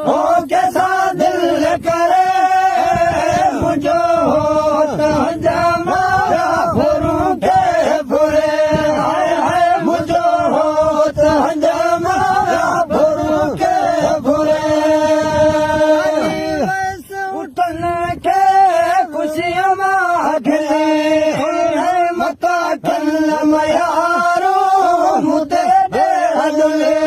हो कैसा दिल करे मुझो तो जमा भरू के भरे हाय हाय मुझो तो जमा भरू के भरे उठन के खुशियां माखले मता कल मयारो मुदे हदले